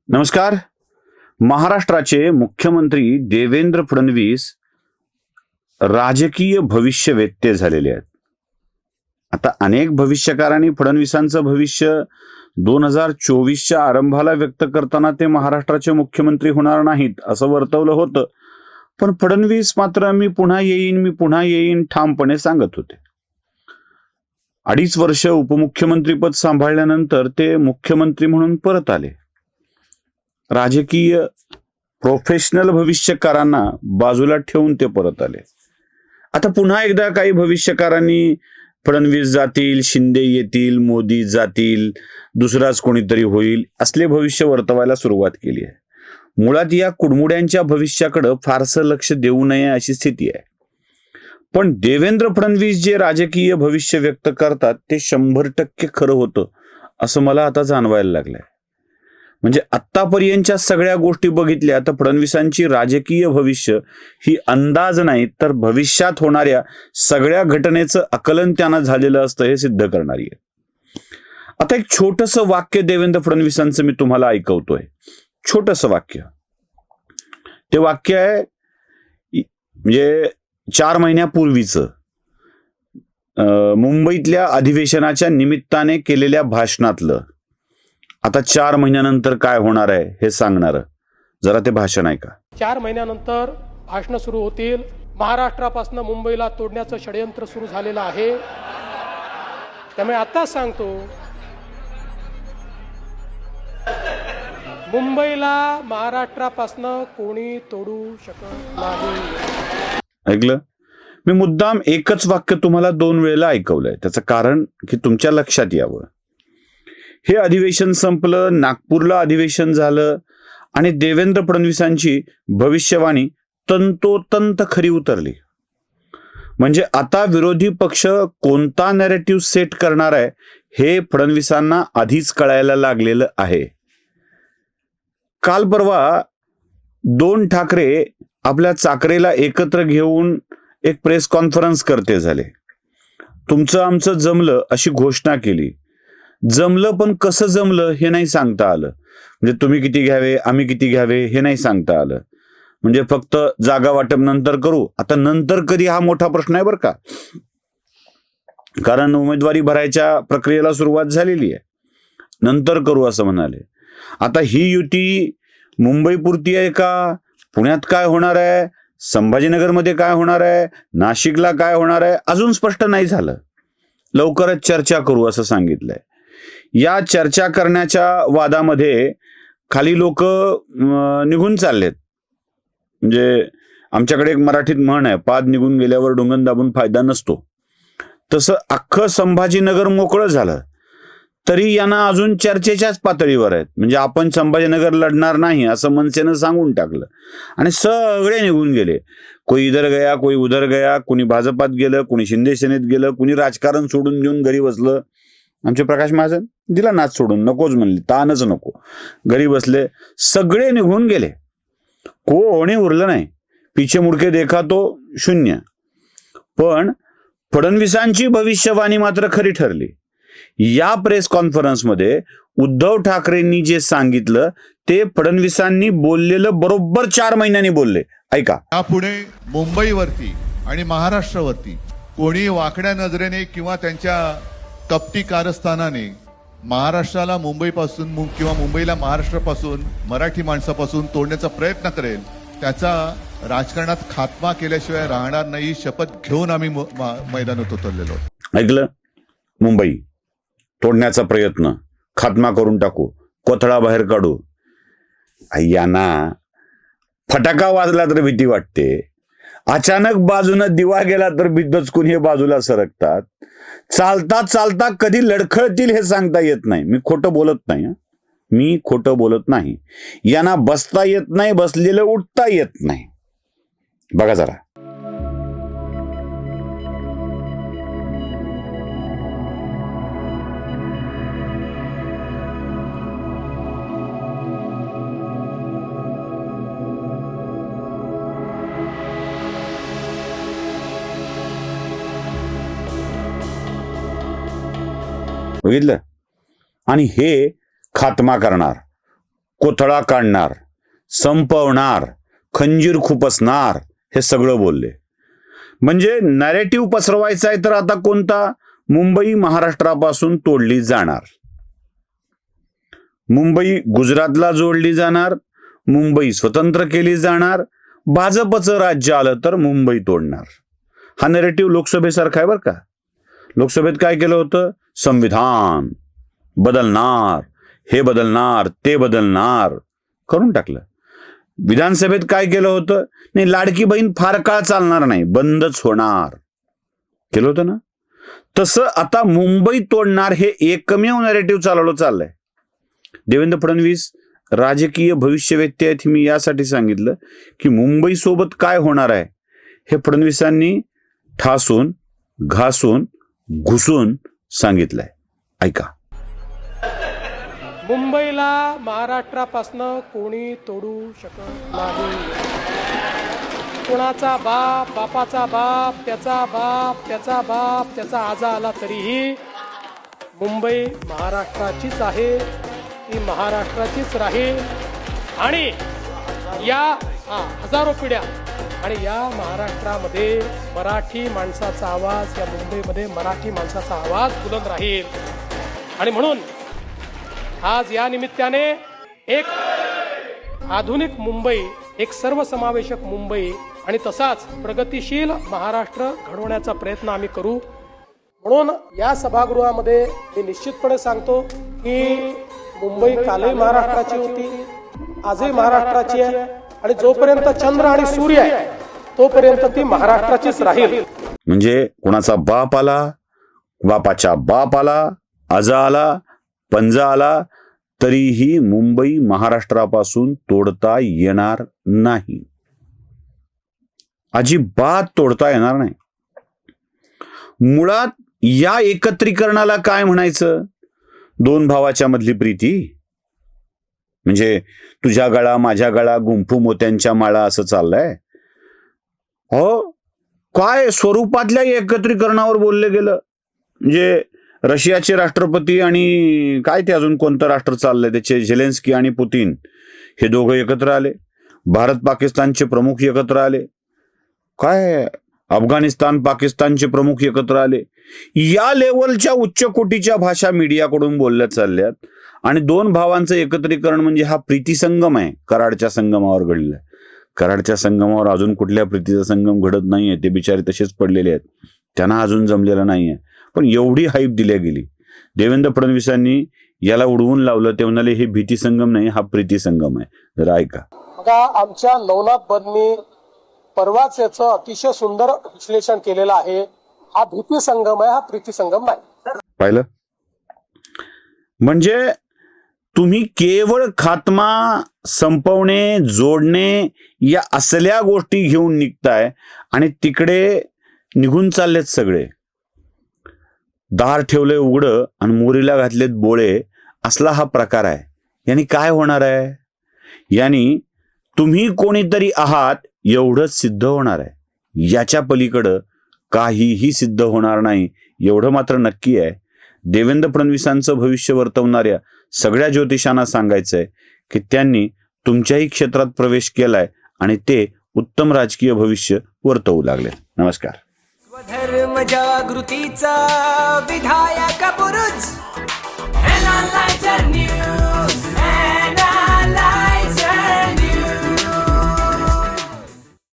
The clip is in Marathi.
नमस्कार. महाराष्ट्राचे मुख्यमंत्री देवेंद्र फडणवीस राजकीय भविष्यवेत्ते झालेले आहेत. आता अनेक भविष्यकारांनी फडणवीसांचं भविष्य 2024च्या आरंभाला व्यक्त करताना ते महाराष्ट्राचे मुख्यमंत्री होणार नाहीत असं वर्तवलं होतं. पण फडणवीस मात्र मी पुन्हा येईन ठामपणे सांगत होते. 2.5 वर्ष उपमुख्यमंत्रीपद सांभाळल्यानंतर ते मुख्यमंत्री म्हणून परत आले. राजकीय प्रोफेशनल भविष्यकारांना बाजूला ठेवून ते परत आले. आता पुन्हा एकदा काही भविष्यकारांनी फडणवीस जातील, शिंदे येतील, मोदी जातील, दुसराच कोणीतरी होईल असले भविष्य वर्तवायला सुरुवात केली आहे. मुळात या कुडमुड्यांच्या भविष्याकडे फारसं लक्ष देऊ नये अशी स्थिती आहे. पण देवेंद्र फडणवीस जे राजकीय भविष्य व्यक्त करतात ते 100% खरं होतं असं मला आता जाणवायला लागलंय. म्हणजे आत्तापर्यंतच्या सगळ्या गोष्टी बघितल्या तर फडणवीसांची राजकीय भविष्य ही अंदाज नाही तर भविष्यात होणाऱ्या सगळ्या घटनेचं आकलन त्यांना झालेलं असतं हे सिद्ध करणारी आहे. आता एक छोटंसं वाक्य देवेंद्र फडणवीसांचं मी तुम्हाला ऐकवतोय. छोटंसं वाक्य. ते वाक्य आहे म्हणजे 4 महिन्यापूर्वीचं मुंबईतल्या अधिवेशनाच्या निमित्ताने केलेल्या भाषणातलं. आता 4 महिन्यानंतर काय होणार आहे हे सांगणार जरा ते भाषण ऐका. 4 महिन्यानंतर भाषणं सुरू होतील. महाराष्ट्रापासून मुंबईला तोडण्याचं षडयंत्र सुरू झालेलं आहे. त्यामुळे आता सांगतो, मुंबईला महाराष्ट्रापासून कोणी तोडू शकत नाही. ऐकलं? मी मुद्दाम एकच वाक्य तुम्हाला 2 वेळेला ऐकवलंय. त्याचं कारण की तुमच्या लक्षात यावं. हे अधिवेशन संपलं, नागपूरला अधिवेशन झालं आणि देवेंद्र फडणवीसांची भविष्यवाणी तंतोतंत खरी उतरली. म्हणजे आता विरोधी पक्ष कोणता नॅरेटिव्ह सेट करणार आहे हे फडणवीसांना आधीच कळायला लागलेलं आहे. काल परवा 2 ठाकरे आपल्या चाकरेला एकत्र घेऊन एक प्रेस कॉन्फरन्स करते झाले. तुमचं आमचं जमलं अशी घोषणा केली. जमलं पण कसं जमलं हे नाही सांगता आलं. म्हणजे तुम्ही किती घ्यावे, आम्ही किती घ्यावे हे नाही सांगता आलं. म्हणजे फक्त जागा वाटप नंतर करू. आता नंतर कधी हा मोठा प्रश्न आहे बरं का. कारण उमेदवारी भरायच्या प्रक्रियेला सुरुवात झालेली आहे. नंतर करू असं म्हणाले. आता ही युती मुंबई पुरती आहे का, पुण्यात काय होणार आहे, संभाजीनगरमध्ये काय होणार आहे, नाशिकला काय होणार आहे अजून स्पष्ट नाही झालं. लवकरच चर्चा करू असं सांगितलंय. या चर्चा करण्याच्या वादामध्ये खाली लोक निघून चाललेत. म्हणजे आमच्याकडे एक मराठीत म्हण आहे, पाद निघून गेल्यावर डोंगण दाबून फायदा नसतो. तसं अख्खं संभाजीनगर मोकळं झालं तरी यांना अजून चर्चेच्याच पातळीवर आहेत. म्हणजे आपण संभाजीनगर लढणार नाही असं मनसेनं सांगून टाकलं आणि सगळे निघून गेले. कोई इधर गया, कोई उधर गया, कोणी भाजपात गेलं, कोणी शिंदे सेनेत गेलं, कोणी राजकारण सोडून घेऊन घरी बसलं. आमचे प्रकाश महाजन दिला नाच सोडून, नकोच म्हणले, तानच नको, घरी बसले. सगळे निघून गेले, कोणी उरलं नाही. पिछे मुडके देखा तो शून्य. पण फडणवीसांची भविष्यवाणी मात्र खरी ठरली. या प्रेस कॉन्फरन्समध्ये उद्धव ठाकरेंनी जे सांगितलं ते फडणवीसांनी बोललेलं बरोबर 4 महिन्यांनी बोलले. ऐका. यापुढे मुंबईवरती आणि महाराष्ट्रावरती कोणी वाकड्या नजरेने किंवा त्यांच्या कपटी कारस्थानाने महाराष्ट्राला मुंबईपासून किंवा मुंबईला महाराष्ट्रापासून, मराठी माणसापासून तोडण्याचा प्रयत्न करेल त्याचा राजकारणात खात्मा केल्याशिवाय राहणार नाही. शपथ घेऊन आम्ही मैदानात उतरलेलो. ऐकलं? मुंबई तोडण्याचा प्रयत्न, खात्मा करून टाकू, कोथळा बाहेर काढू. यांना फटाका वाजला तर भीती वाटते, अचानक बाजूनं दिवा गेला तर दचकून हे बाजूला सरकतात. चालता चालता कधी लडखळतील हे सांगता येत नाही. मी खोटं बोलत नाही. यांना बसता येत नाही, बसलेलं उठता येत नाही. बघा जरा. बघितलं? आणि हे खात्मा करणार, कोथळा काढणार, संपवणार, खंजीर खुपसणार, हे सगळं बोलले. म्हणजे नॅरेटिव्ह पसरवायचा आहे तर आता कोणता? मुंबई महाराष्ट्रापासून तोडली जाणार, मुंबई गुजरातला जोडली जाणार, मुंबई स्वतंत्र केली जाणार, भाजपचं राज्य आलं तर मुंबई तोडणार. हा नॅरेटिव्ह लोकसभेसारखा आहे बरं का. लोकसभेत काय केलं होतं? संविधान बदलणार, हे बदलणार, ते बदलणार करून टाकलं. विधानसभेत काय केलं होतं? नाही, लाडकी बहीण फार काळ चालणार नाही, बंदच होणार केलं होतं ना. तसं आता मुंबई तोडणार हे एकमेव नॅरेटिव्ह चालवलं चाललंय. देवेंद्र फडणवीस राजकीय भविष्यवेत्ते आहेत. मी यासाठी सांगितलं की मुंबई सोबत काय होणार आहे हे फडणवीसांनी ठासून, घासून, घुसून सांगितलंय. ऐका. मुंबईला महाराष्ट्रापासनं कोणी तोडू शकत नाही. कोणाचा बाप, बापाचा बाप, त्याचा बाप, त्याचा बाप, त्याचा आजा आला तरीही मुंबई महाराष्ट्राचीच आहे, ती महाराष्ट्राचीच राहील. आणि या हजारो पिढ्या आणि या महाराष्ट्रामध्ये मराठी माणसाचा आवाज, या मुंबईमध्ये मराठी माणसाचा आवाज बुलंद राहील. आणि म्हणून आज या निमित्ताने एक आधुनिक मुंबई, एक सर्वसमावेशक मुंबई आणि तसाच प्रगतिशील महाराष्ट्र घडवण्याचा प्रयत्न आम्ही करू. म्हणून या सभागृहामध्ये मी निश्चितपणे सांगतो की मुंबई कालही महाराष्ट्राची होती, आजही महाराष्ट्राची आहे आणि जोपर्यंत चंद्र आणि सूर्य आहे तोपर्यंत ती महाराष्ट्राचीच राहील. म्हणजे कोणाचा बाप आला, बापाच्या बाप आला, आजा आला, पंजा आला तरीही मुंबई महाराष्ट्रापासून तोडता येणार नाही. अजिबात तोडता येणार नाही. मुळात या एकत्रीकरणाला काय म्हणायचं? दोन भावाच्या मधली प्रीती. म्हणजे तुझ्या गळा माझ्या गळा गुंफू मोत्यांच्या माळा असं चाललंय. हो, काय स्वरूपातल्या एकत्रीकरणावर बोलले गेलं. म्हणजे रशियाचे राष्ट्रपती आणि काय ते अजून कोणतं राष्ट्र चाललंय त्याचे, झेलेन्स्की आणि पुतीन, हे दोघं एकत्र आले. भारत पाकिस्तानचे प्रमुख एकत्र आले. काय अफगाणिस्तान पाकिस्तानचे प्रमुख एकत्र आले. या लेवलच्या उच्च कोटीच्या भाषा मीडियाकडून बोलल्या चालल्यात. आणि दोन भावांचं एकत्रीकरण म्हणजे हा प्रीतिसंगम आहे, कराडच्या संगमावर घडलेला. कराडच्या संगमावर अजून कुठल्या प्रीतीचा संगम घडत नाहीये. ते बिचारे तसेच पडलेले आहेत, त्यांना अजून जमलेलं नाहीये. पण एवढी हाईप दिल्या गेली. देवेंद्र फडणवीसांनी याला उडवून लावलं. ते म्हणाले हे भीती संगम नाही, हा प्रीती संगम आहे. जरा ऐका. बघा, आमच्या नवनाथ बदनी परवाच याचं अतिशय सुंदर विश्लेषण केलेलं आहे. हा भीती संगम आहे, हा प्रीती संगम नाही. पाहिलं? म्हणजे तुम्ही केवळ खात्मा, संपवणे, जोडणे या असल्या गोष्टी घेऊन निघताय आणि तिकडे निघून चाललेत सगळे. दार ठेवले उघडं आणि मोरीला घातलेत बोळे, असला हा प्रकार आहे. यानी काय होणार आहे? यानी तुम्ही कोणीतरी आहात एवढंच सिद्ध होणार आहे. याच्या पलीकडं काहीही सिद्ध होणार नाही, एवढं मात्र नक्की आहे. देवेंद्र फडणवीसांचं भविष्य वर्तवणाऱ्या सगळ्या ज्योतिषांना सांगायचंय की त्यांनी तुमच्याही क्षेत्रात प्रवेश केलाय आणि ते उत्तम राजकीय भविष्य वर्तवू लागले. नमस्कार. स्वधर्म जागृतीचा विधायक